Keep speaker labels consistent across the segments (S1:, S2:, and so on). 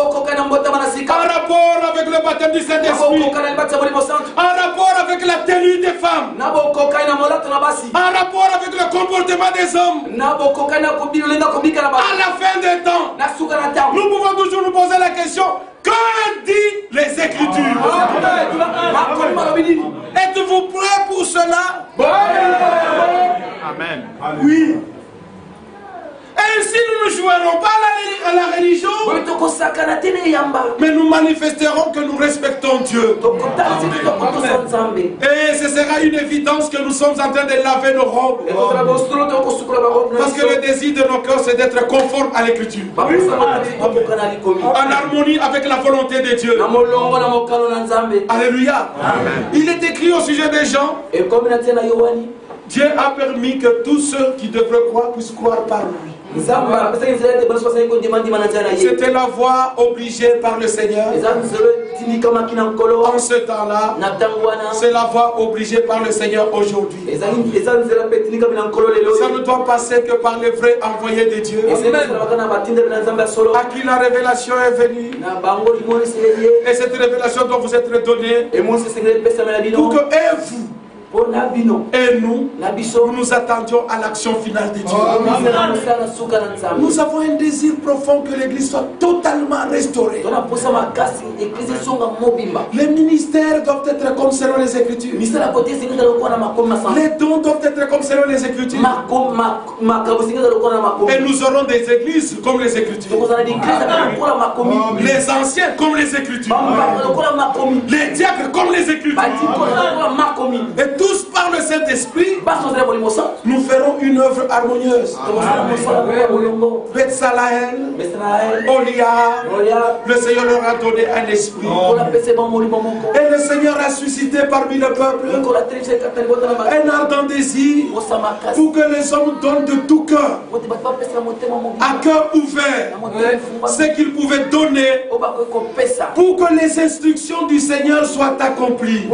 S1: En rapport avec le baptême du Saint-Esprit. En rapport avec la tenue des femmes. En rapport avec le comportement des hommes. À la fin des temps, nous pouvons toujours nous poser la question, que dit les Écritures? Êtes-vous prêts pour cela?
S2: Amen.
S1: Oui. Et si nous ne jouerons pas à la religion, mais nous manifesterons que nous respectons Dieu. Et ce sera une évidence que nous sommes en train de laver nos robes. Parce que le désir de nos cœurs, c'est d'être conforme à l'Écriture. En harmonie avec la volonté de Dieu. Alléluia.
S2: Amen.
S1: Il est écrit au sujet des gens. Dieu a permis que tous ceux qui devraient croire puissent croire par lui. C'était la voie obligée par le Seigneur. En ce temps-là, c'est la voie obligée par le Seigneur aujourd'hui. Ça ne doit passer que par les vrais envoyés de Dieu, à qui la révélation est venue. Et cette révélation doit vous être donnée pour que vous et nous nous attendions à l'action finale de Dieu. Nous avons un désir profond que l'Église soit totalement restaurée. Les ministères doivent être comme selon les Écritures. Les dons doivent être comme selon les Écritures. Et nous aurons des églises comme les Écritures. Les anciens comme les Écritures. Les diacres comme les Écritures. Et tous par le Saint-Esprit, nous ferons une œuvre harmonieuse. Bethsalaël, Olia, le Seigneur leur a donné un esprit. Et le Seigneur a suscité parmi le peuple un ardent désir pour que les hommes donnent de tout cœur, à cœur ouvert, ce qu'ils pouvaient donner pour que les instructions du Seigneur soient accomplies.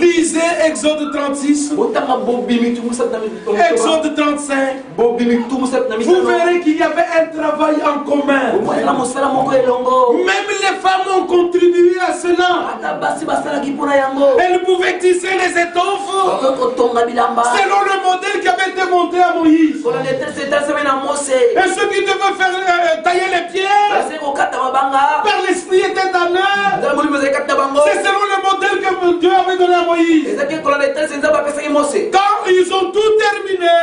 S1: Lisez Exode 36, Exode 35. Vous verrez qu'il y avait un travail en commun. Même les femmes ont contribué à cela. Elles pouvaient tisser les étoffes selon le modèle qui avait été montré à Moïse. Et ceux qui devaient faire tailler les pierres, par l'esprit était en eux. C'est selon le modèle que Dieu avait donné à Moïse. Quand ils ont tout terminé,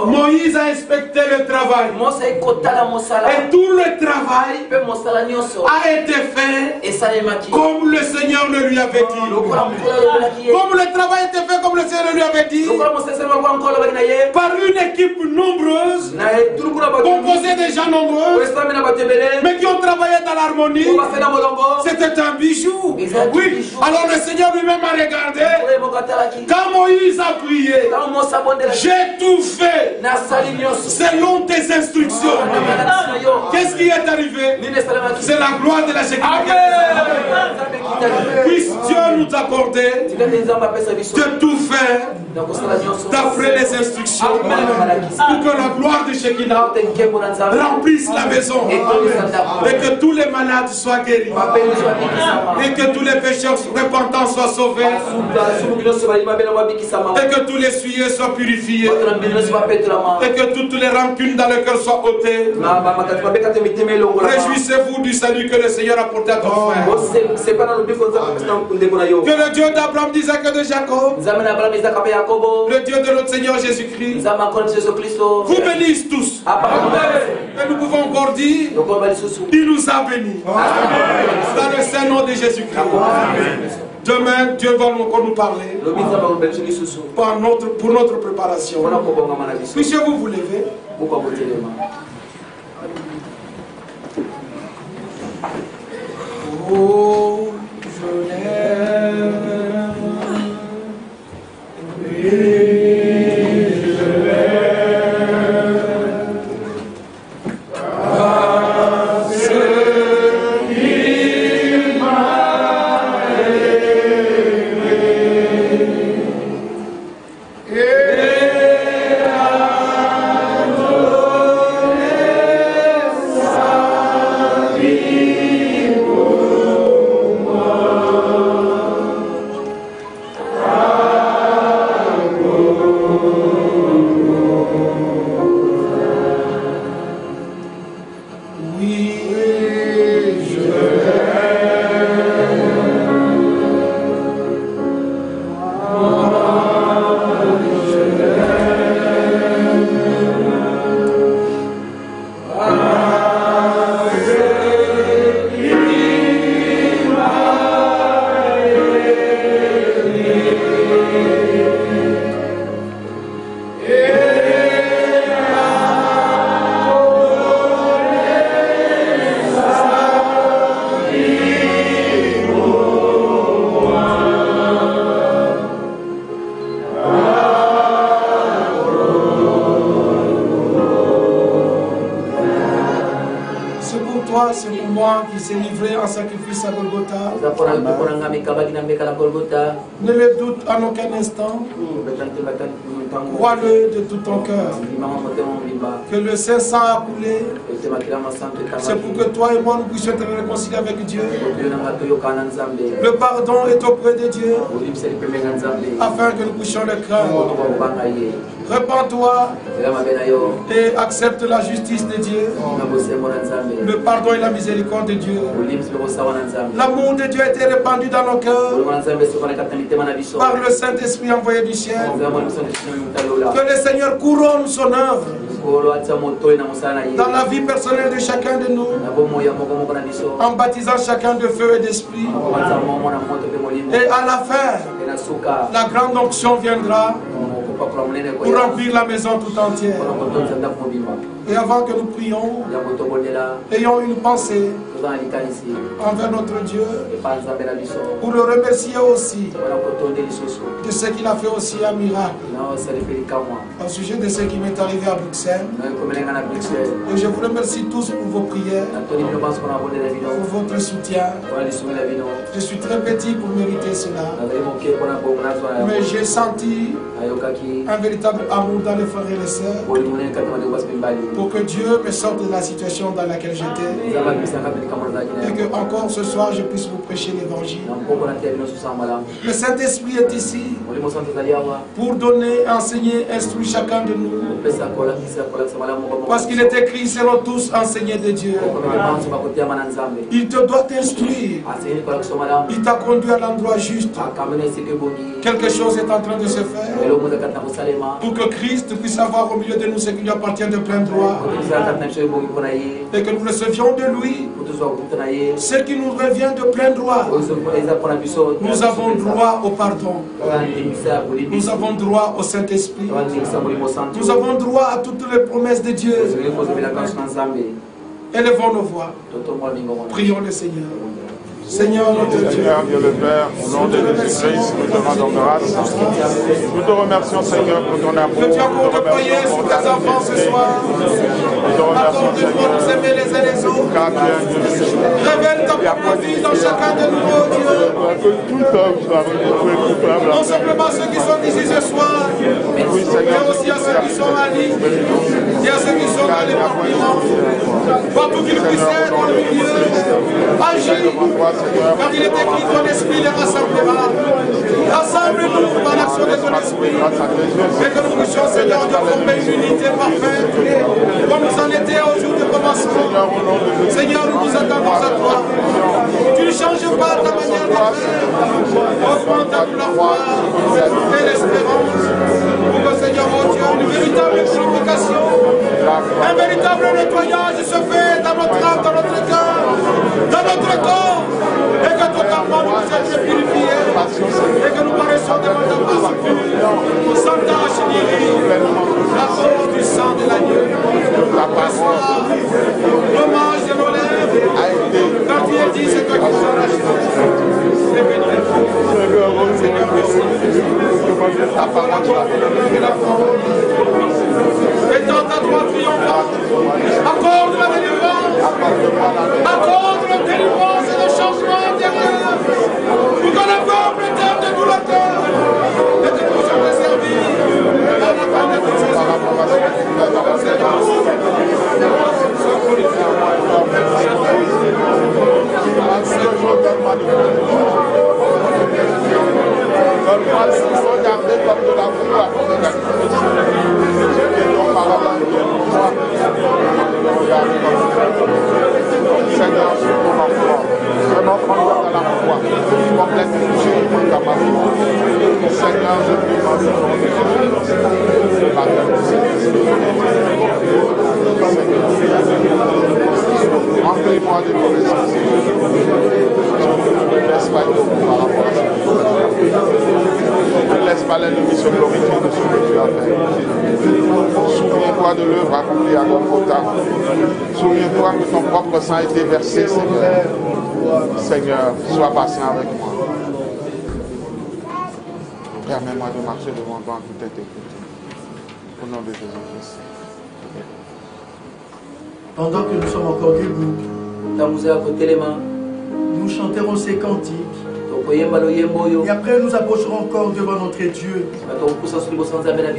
S1: Moïse a inspecté le travail. Et tout le travail a été fait comme le Seigneur le lui avait dit. Comme le travail était fait comme le Seigneur lui avait dit, par une équipe nombreuse, composée de gens nombreux, mais qui ont travaillé dans l'harmonie. C'était un bijou. Oui. Alors le Seigneur lui-même a regardé. Quand Moïse a prié, j'ai tout fait selon tes instructions. Qu'est-ce qui est arrivé? C'est la gloire de la sécurité. Puisse Dieu nous accorder de tout faire d'après les instructions pour que la gloire de Shekinah remplisse la maison et que tous les malades soient guéris et que tous les pécheurs repentants soient sauvés et que tous les souillés soient purifiés et que toutes les rancunes dans le cœur soient ôtées. Réjouissez-vous du salut que le Seigneur a porté à ton frère. Que le Dieu d'Abraham, d'Isaac et de Jacob, le Dieu de notre Seigneur Jésus-Christ, vous bénisse tous. Et nous pouvons encore dire, il nous a bénis. Dans le saint nom de Jésus-Christ. Demain, Dieu va encore nous parler pour notre préparation. Puissiez-vous vous lever? Oh, je l'aime. Oui, je l'aime. Parce qu'il m'a aimé et a donné sa Oui, je l'aime. C'est pour moi qui s'est livré en sacrifice à Golgotha. Ne le doute en aucun instant. Crois-le de tout ton cœur. Que le Saint-Sang a coulé. C'est pour que toi et moi nous puissions te réconcilier avec Dieu. Le pardon est auprès de Dieu. Afin que nous puissions le craindre. Repends-toi et accepte la justice de Dieu. Le pardon et la miséricorde de Dieu. L'amour de Dieu a été répandu dans nos cœurs par le Saint-Esprit envoyé du ciel. Que le Seigneur couronne son œuvre dans la vie personnelle de chacun de nous, en baptisant chacun de feu et d'esprit. Et à la fin, la grande onction viendra pour remplir la maison tout entière. Et avant que nous prions, ayons une pensée envers notre Dieu pour le remercier aussi de ce qu'il a fait aussi à miracle au sujet de ce qui m'est arrivé à Bruxelles. Et je vous remercie tous pour vos prières, pour votre soutien. Je suis très petit pour mériter cela, mais j'ai senti un véritable amour dans les frères et les sœurs pour que Dieu me sorte de la situation dans laquelle j'étais et que encore ce soir je puisse vous prêcher l'évangile. Le Saint-Esprit est ici pour donner, enseigner, instruire chacun de nous, parce qu'il est écrit: seront tous enseignés de Dieu. Il te doit t'instruire, il t'a conduit à l'endroit juste. Quelque chose est en train de se faire pour que Christ puisse avoir au milieu de nous ce qui lui appartient de plein droit, et que nous recevions de lui ce qui nous revient de plein droit. Nous avons droit au pardon, nous avons droit au Saint-Esprit, nous avons droit à toutes les promesses de Dieu. Élevons nos voix, prions le Seigneur. Seigneur, notre Dieu,
S2: Seigneur, Dieu le Père, au nom de Jésus-Christ, nous te rendons grâce. Nous te remercions, Seigneur, pour ton amour.
S1: Que tu accordes de prier sur tes enfants ce soir. Accorde-nous de nous aimer les uns les autres. Révèle ta propre vie dans chacun de nous, oh Dieu. Non simplement ceux qui sont ici ce soir, mais aussi à ceux qui sont en ligne et à ceux qui sont dans les parlements. Partout qu'ils puissent être au milieu, agis. Car il est écrit: ton esprit les rassemblera. Rassemble-nous par l'action de ton esprit. Et que nous puissions, Seigneur, de former une unité parfaite, comme nous en étions au jour de commencement. Seigneur, nous nous attendons à toi. Tu ne changes pas ta manière de faire. Augmente la foi et l'espérance. Pour que, Seigneur, mon Dieu, une véritable purification, un véritable nettoyage se fait dans notre âme, dans notre cœur, dans notre corps. Et que tout enfant nous soit purifié, et que nous paraissions devant ta face pure, sans tâche ni rire, la cause du sang de l'agneau. Reçois l'hommage de nos lèvres, quand tu es dit: c'est toi qui sors la chance. C'est béni. Seigneur, merci. Ta parole, la parole. Et dans ta droite triomphante, accorde la délivrance.
S2: Remplis-moi de ton esprit, ne laisse pas de par rapport à ce que tu as. Ne laisse pas l'ennemi se glorifier de ce que tu as fait. Souviens-toi de l'œuvre accomplie à Golgotha. Souviens-toi que ton propre sang a été versé, Seigneur. Seigneur, sois patient avec moi. Permets-moi de marcher devant toi en toute intégrité. Au nom de Jésus-Christ.
S3: Pendant que nous sommes encore debout, nous chanterons ces cantiques. Et après, nous approcherons encore devant notre Dieu.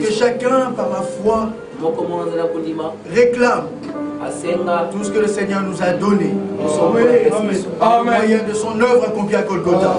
S3: Que chacun, par la foi, réclame tout ce que le Seigneur nous a donné. Au moyen de son œuvre accomplie à Golgotha.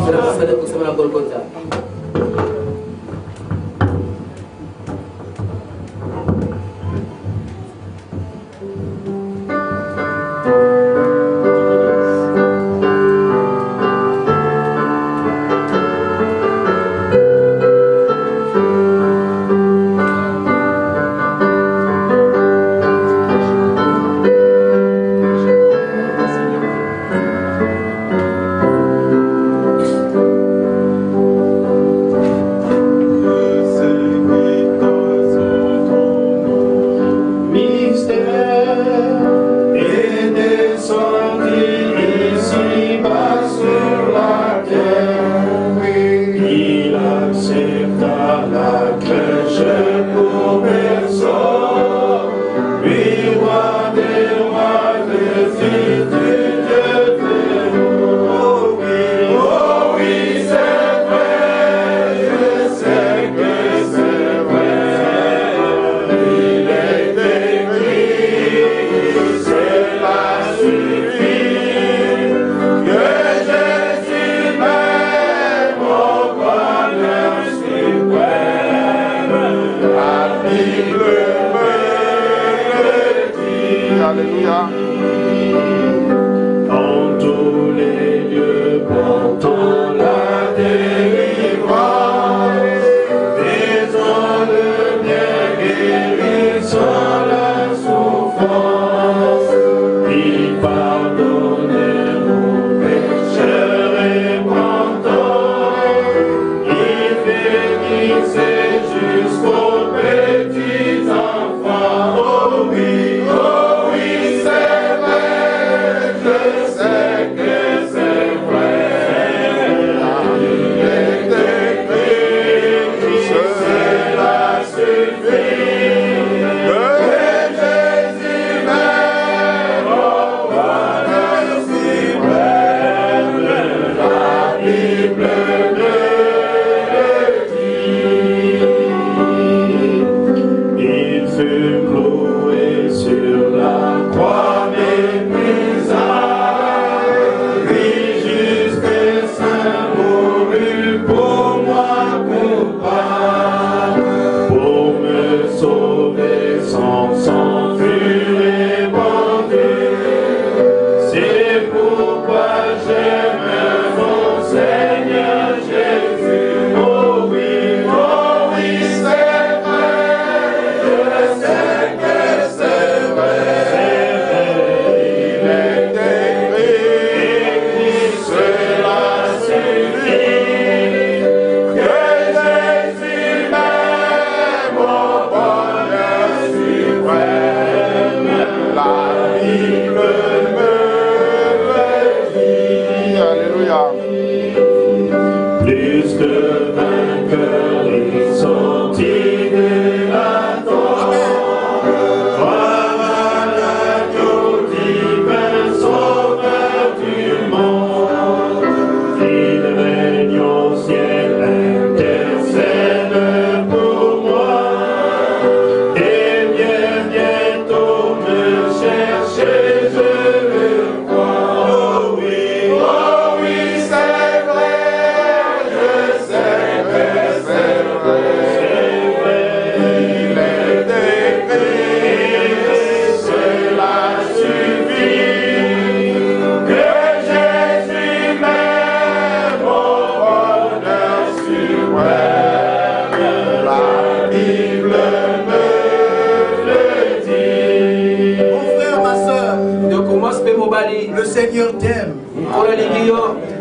S3: Le Seigneur t'aime.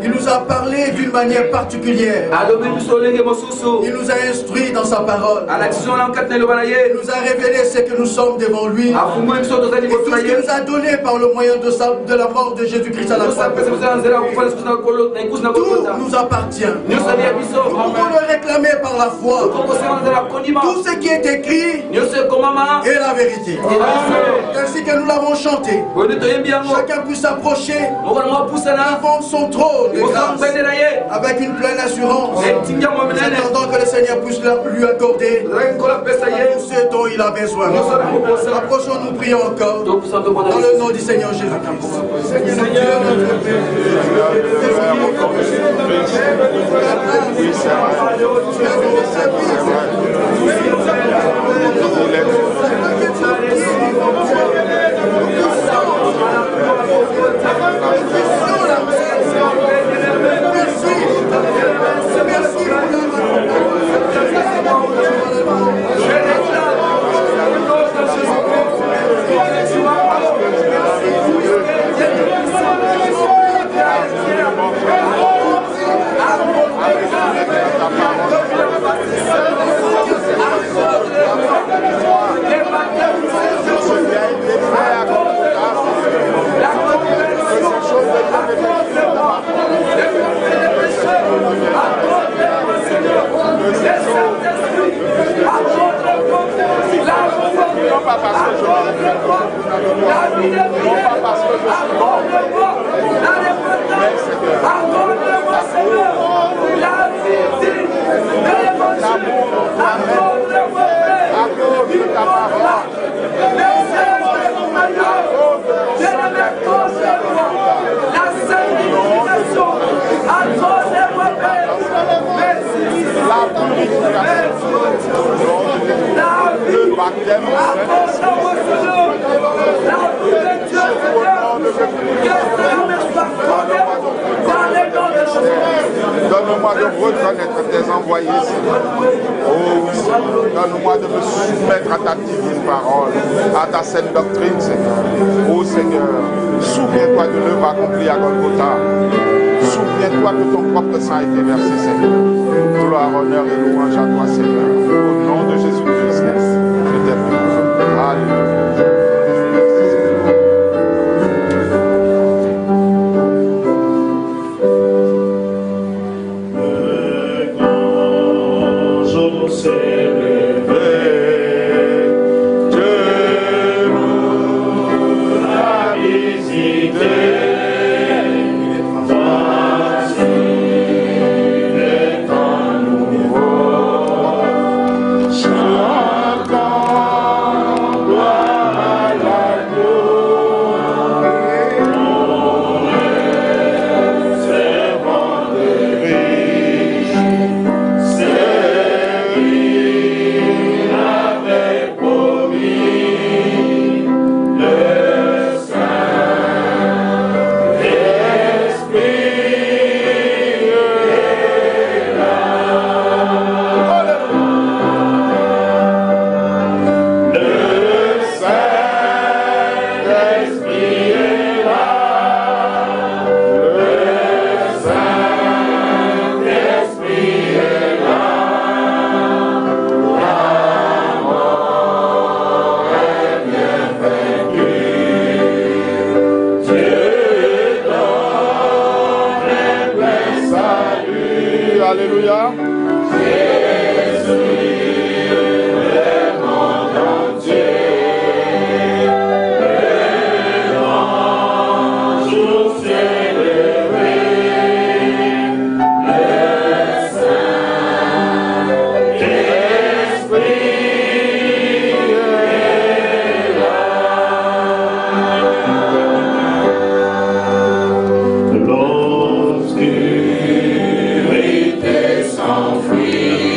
S3: Il nous a parlé d'une manière particulière. Il nous a instruits dans sa parole. Il nous a révélé ce que nous sommes devant lui. Et tout ce qu'il nous a donné par le moyen de la mort de Jésus-Christ à la croix. Tout nous appartient. Nous pouvons le réclamer par la foi. Tout ce qui est écrit est la vérité. Ainsi que nous l'avons chanté. Chacun puisse s'approcher devant son trône de grâce avec une pleine assurance, attendant que le Seigneur puisse lui accorder tout ce dont il a besoin. Approchons-nous, prions encore dans le nom du Seigneur Jésus-Christ. Seigneur notre Père,
S2: non pas parce que je suis bon, non pas parce que je suis bon, mais Seigneur, l'amour à cause de ta parole, la purification, le baptême donne-moi de reconnaître tes envoyés, Seigneur. Oh oui, donne-moi de me soumettre à ta divine parole, à ta sainte doctrine, Seigneur. Oh Seigneur, souviens-toi de l'œuvre accomplie à Golgotha. Souviens-toi que ton propre sang a été versé, Seigneur. Gloire, honneur et louange à toi, Seigneur. Au nom de Jésus-Christ, je t'ai pris. Alléluia.
S4: Free.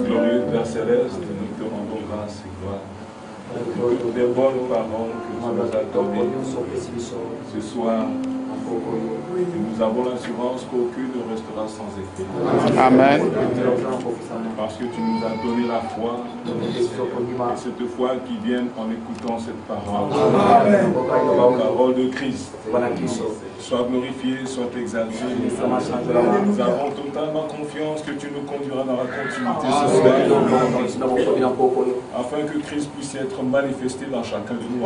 S4: Glorieux Père Céleste, nous te rendons grâce et gloire pour des bonnes paroles que tu nous as données ce soir. Et nous avons l'assurance qu'aucune ne restera sans effet.
S2: Amen.
S4: Parce que tu nous as donné la foi, et cette foi qui vient en écoutant cette parole. La parole de Christ. Sois glorifié, sois exalté. Nous avons totalement confiance que tu nous conduiras dans la continuité ce soir, afin que Christ puisse être manifesté dans chacun de nous.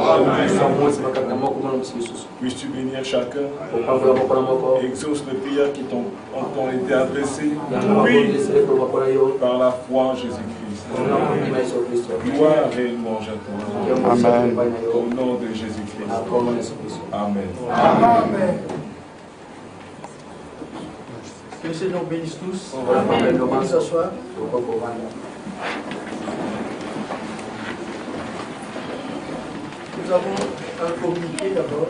S4: Puisses-tu bénir chacun, exauce les prières qui t'ont été adressées par la foi en Jésus-Christ. Gloire réellement, j'attends.
S2: Amen.
S4: Au nom de Jésus-Christ. Amen.
S3: Amen. Que le Seigneur bénisse tous. Nous s'asseoir. Nous avons un communiqué d'abord.